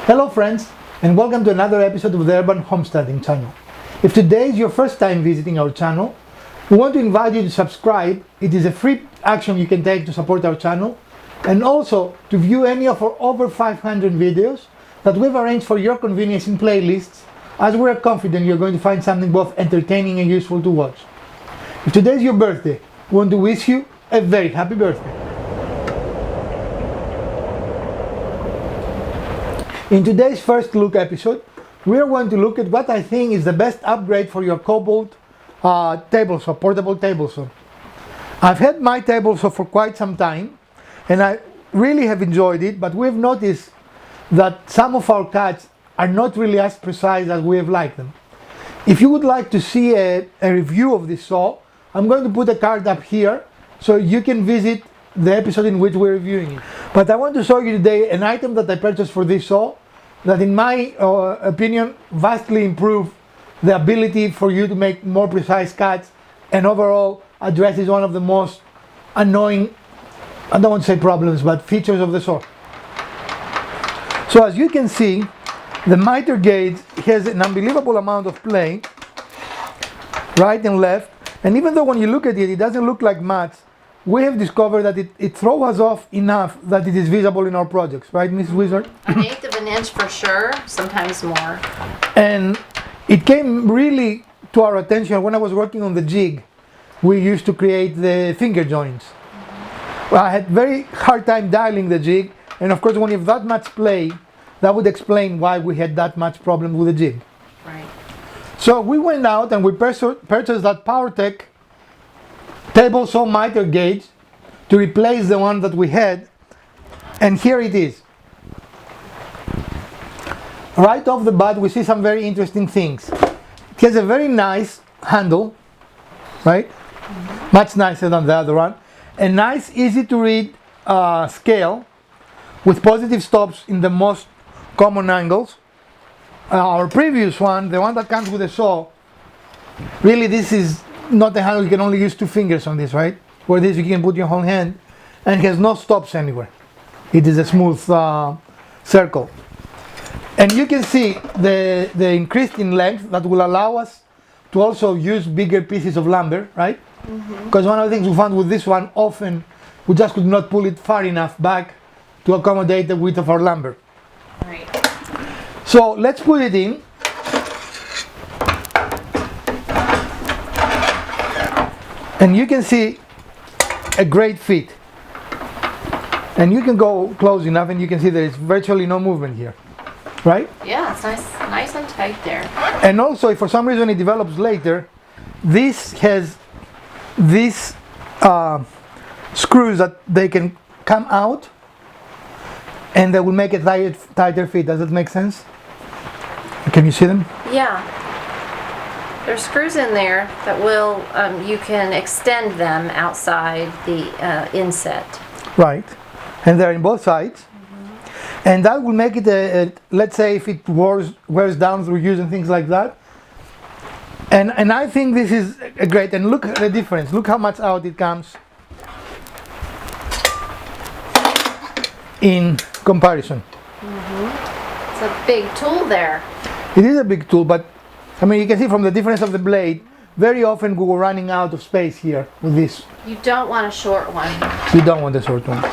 Hello friends, and welcome to another episode of the Urban Homesteading channel. If today is your first time visiting our channel, we want to invite you to subscribe. It is a free action you can take to support our channel, and also to view any of our over 500 videos that we've arranged for your convenience in playlists, as we are confident you're going to find something both entertaining and useful to watch. If today is your birthday, we want to wish you a very happy birthday. In today's first look episode, we are going to look at what I think is the best upgrade for your KOBALT table saw, portable table saw. I've had my table saw for quite some time, and I really have enjoyed it, but we've noticed that some of our cuts are not really as precise as we have liked them. If you would like to see a review of this saw, I'm going to put a card up here so you can visit the episode in which we're reviewing it. But I want to show you today an item that I purchased for this saw that, in my opinion, vastly improve the ability for you to make more precise cuts, and overall addresses one of the most annoying, I don't want to say problems, but features of the saw. So as you can see, the miter gauge has an unbelievable amount of play, right and left, and even though when you look at it, it doesn't look like much, we have discovered that it throws us off enough that it is visible in our projects, right, Mrs. Wizard? An eighth of an inch for sure, sometimes more. And it came really to our attention when I was working on the jig. We used to create the finger joints. Well, I had very hard time dialing the jig, and of course when you have that much play, that would explain why we had that much problem with the jig. Right. So we went out and we purchased that Powertec table saw miter gauge to replace the one that we had, and here it is. Right off the bat we see some very interesting things. It has a very nice handle, right? Mm-hmm. Much nicer than the other one. A nice, easy to read scale with positive stops in the most common angles. Our previous one, the one that comes with the saw, really this is not a handle, you can only use 2 fingers on this, right? Where this you can put your whole hand, and it has no stops anywhere. It is a smooth circle. And you can see the increase in length that will allow us to also use bigger pieces of lumber, right? Because one of the things we found with this one, often we just could not pull it far enough back to accommodate the width of our lumber. Right. So let's put it in. And you can see a great fit. And you can go close enough and you can see there is virtually no movement here, right? Yeah, it's nice and tight there. And also, if for some reason it develops later, this has these screws that they can come out and they will make a tighter fit. Does that make sense? Can you see them? Yeah. There's screws in there that will, you can extend them outside the inset. Right. And they're in both sides. Mm-hmm. And that will make it, let's say if it wears down through use and things like that. And I think this is great. And look at the difference. Look how much out it comes in comparison. Mm-hmm. It's a big tool there. It is a big tool, but I mean, you can see from the difference of the blade, very often we were running out of space here with this. You don't want a short one. You don't want a short one.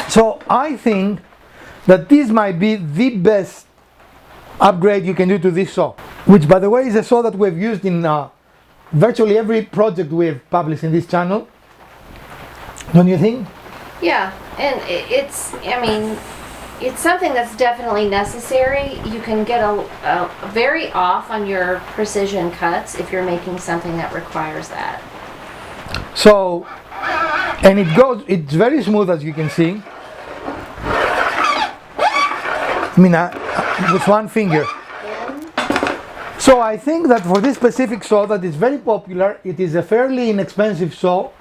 So I think that this might be the best upgrade you can do to this saw, which by the way is a saw that we've used in virtually every project we've published in this channel. Don't you think? Yeah, and it's something that's definitely necessary. You can get a very off on your precision cuts if you're making something that requires that. So, and it's very smooth, as you can see. I mean, with one finger. So I think that for this specific saw that is very popular, it is a fairly inexpensive saw.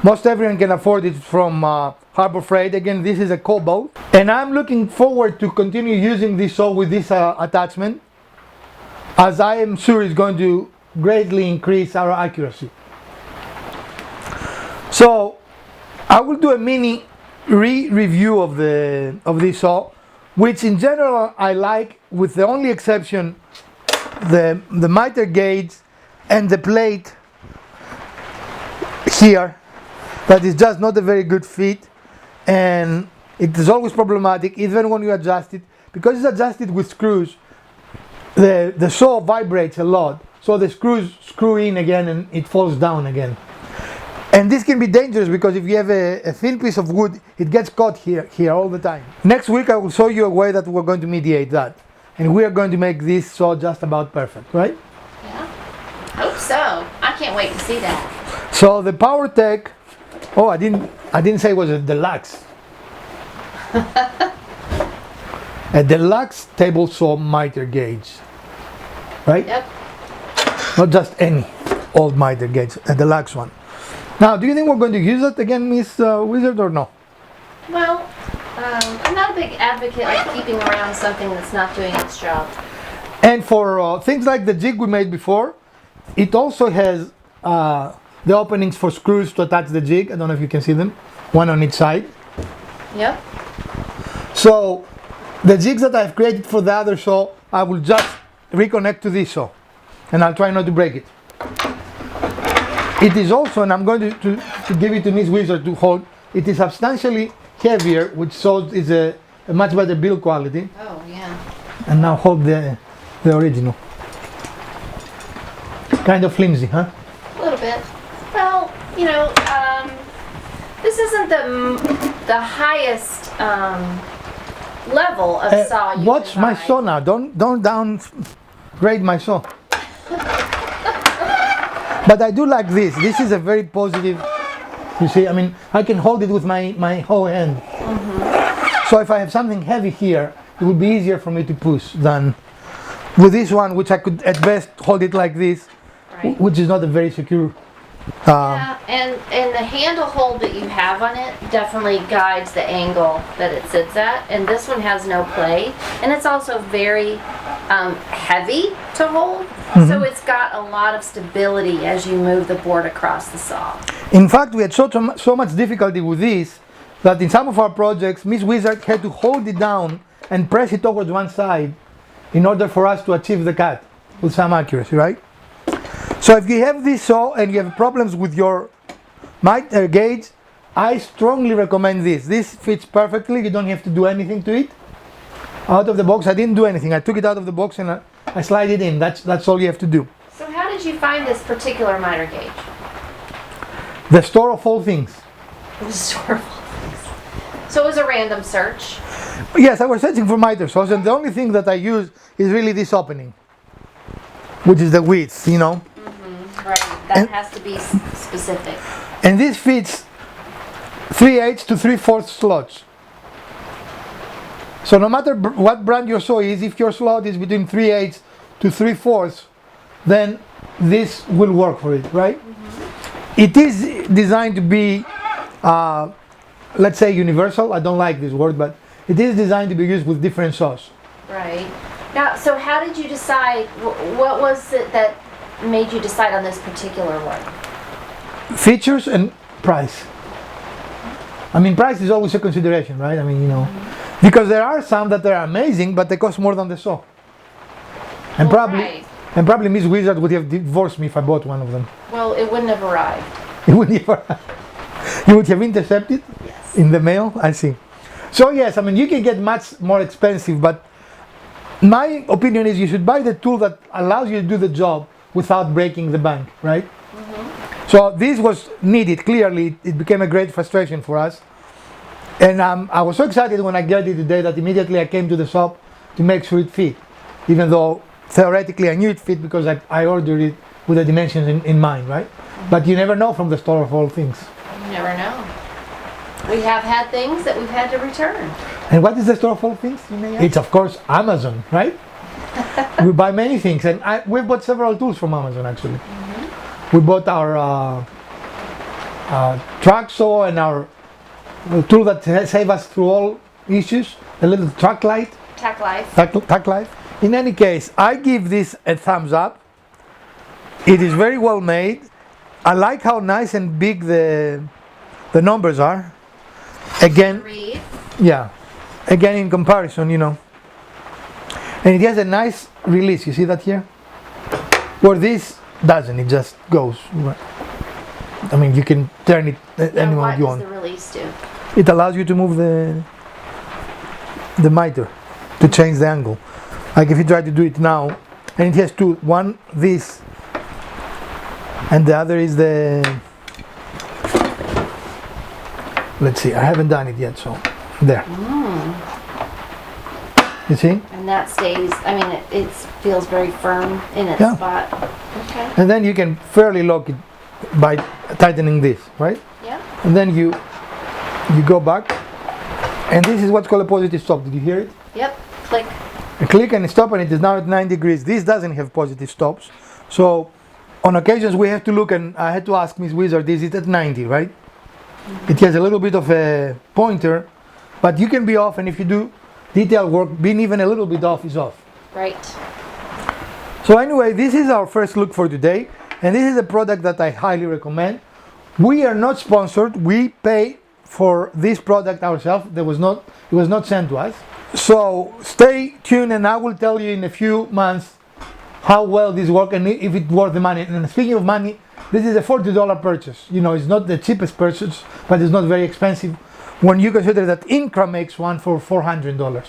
Most everyone can afford it from Harbor Freight. Again, this is a KOBALT, and I'm looking forward to continue using this saw with this attachment, as I am sure it's going to greatly increase our accuracy. So I will do a mini review of this saw, which in general I like, with the only exception the miter gauge and the plate here, that is just not a very good fit, and it is always problematic even when you adjust it, because it's adjusted with screws. The saw vibrates a lot, so the screws screw in again and it falls down again. And this can be dangerous because if you have a thin piece of wood, it gets caught here all the time. Next week I will show you a way that we're going to mediate that. And we are going to make this saw just about perfect, right? Yeah, hope so. I can't wait to see that. So the Powertec, oh, I didn't say it was a Deluxe. A Deluxe table saw miter gauge, right? Yep. Not just any old miter gauge, a Deluxe one. Now, do you think we're going to use it again, Miss Wizard, or no? Well, I'm not a big advocate of keeping around something that's not doing its job. And for things like the jig we made before, it also has the openings for screws to attach the jig. I don't know if you can see them, one on each side. Yep. So the jigs that I've created for the other saw, I will just reconnect to this saw, and I'll try not to break it. It is also, and I'm going to give it to Miss Wizard to hold, it is substantially heavier, which shows is a much better build quality. Oh, yeah. And now hold the original. Kind of flimsy, huh? A little bit. Well, you know, this isn't the highest level of saw you Watch can my buy. saw now. Don't downgrade my saw. But I do like this. This is a very positive. You see, I mean, I can hold it with my whole hand. Mm-hmm. So if I have something heavy here, it would be easier for me to push than with this one, which I could at best hold it like this, Right. which is not a very secure. Yeah, and the handle hold that you have on it definitely guides the angle that it sits at. And this one has no play, and it's also very heavy to hold. Mm-hmm. So it's got a lot of stability as you move the board across the saw. In fact, we had so much difficulty with this that in some of our projects, Miss Wizard had to hold it down and press it towards one side in order for us to achieve the cut with some accuracy, right? So if you have this saw and you have problems with your miter gauge, I strongly recommend this. This fits perfectly. You don't have to do anything to it. Out of the box, I didn't do anything. I took it out of the box and I slide it in. That's all you have to do. So how did you find this particular miter gauge? The store of all things. The store of all things. So it was a random search. Yes, I was searching for miter saws, and the only thing that I use is really this opening, which is the width, you know. Mm-hmm. Right. That has to be specific. And this fits 3/8 to 3/4 slots. So no matter what brand your saw is, if your slot is between 3/8 to 3/4, then this will work for it, right? Mm-hmm. It is designed to be, let's say, universal. I don't like this word, but it is designed to be used with different saws. Right. Now, so how did you decide, what was it that made you decide on this particular one? Features and price. I mean, price is always a consideration, right? I mean, you know, because there are some that are amazing, but they cost more than the saw. And probably Miss Wizard would have divorced me if I bought one of them. Well, it wouldn't have arrived. You would have intercepted? Yes. In the mail? I see. So yes, I mean, you can get much more expensive, but my opinion is you should buy the tool that allows you to do the job without breaking the bank, right? Mm-hmm. So this was needed. Clearly, it became a great frustration for us. And I was so excited when I got it today that immediately I came to the shop to make sure it fit. Even though theoretically I knew it fit because I ordered it with the dimensions in mind, right? Mm-hmm. But you never know from the store of all things. You never know. We have had things that we've had to return. And what is the store of all things, you may ask? It's of course Amazon, right? We buy many things, and we bought several tools from Amazon actually. Mm-hmm. We bought our track saw and our tool that save us through all issues, a little track light. Tack Life. Tack light. In any case, I give this a thumbs up. It is very well made. I like how nice and big the numbers are. Again, Read. yeah, again in comparison, you know. And it has a nice release, you see that here? Where this doesn't, it just goes. I mean, you can turn it any way you want. What does the release do? It allows you to move the miter, to change the angle. Like if you try to do it now, and it has two, one this, and the other is the, let's see, I haven't done it yet, so there. You see? And that stays, I mean, it feels very firm in its spot. Okay. And then you can fairly lock it by tightening this, right? Yeah. And then you go back, and this is what's called a positive stop. Did you hear it? Yep. Click. You click and stop, and it is now at 9 degrees. This doesn't have positive stops. So on occasions we have to look, and I had to ask Miss Wizard, is it at 90, right? It has a little bit of a pointer, but you can be off, and if you do detail work, being even a little bit off is off. Right. So anyway, this is our first look for today, and this is a product that I highly recommend. We are not sponsored. We pay for this product ourselves. It was not sent to us. So stay tuned, and I will tell you in a few months how well this works and if it's worth the money. And speaking of money, this is a $40 purchase. You know, it's not the cheapest purchase, but it's not very expensive when you consider that Incra makes one for $400,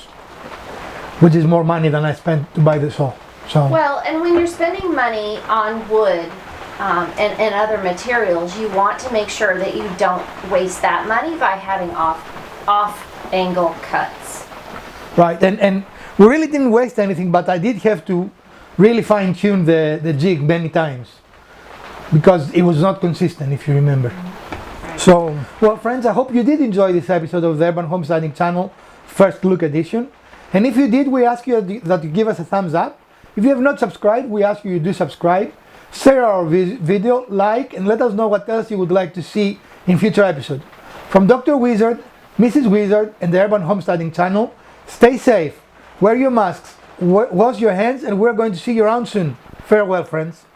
which is more money than I spent to buy the saw. So well, and when you're spending money on wood and other materials, you want to make sure that you don't waste that money by having off angle cuts. right, and we really didn't waste anything, but I did have to really fine tune the jig many times because it was not consistent, if you remember. So, well friends, I hope you did enjoy this episode of the Urban Homesteading Channel First Look Edition. And if you did, we ask you that you give us a thumbs up. If you have not subscribed, we ask you to subscribe, share our video, like, and let us know what else you would like to see in future episodes. From Dr. Wizard, Mrs. Wizard, and the Urban Homesteading Channel, stay safe, wear your masks, wash your hands, and we're going to see you around soon. Farewell, friends.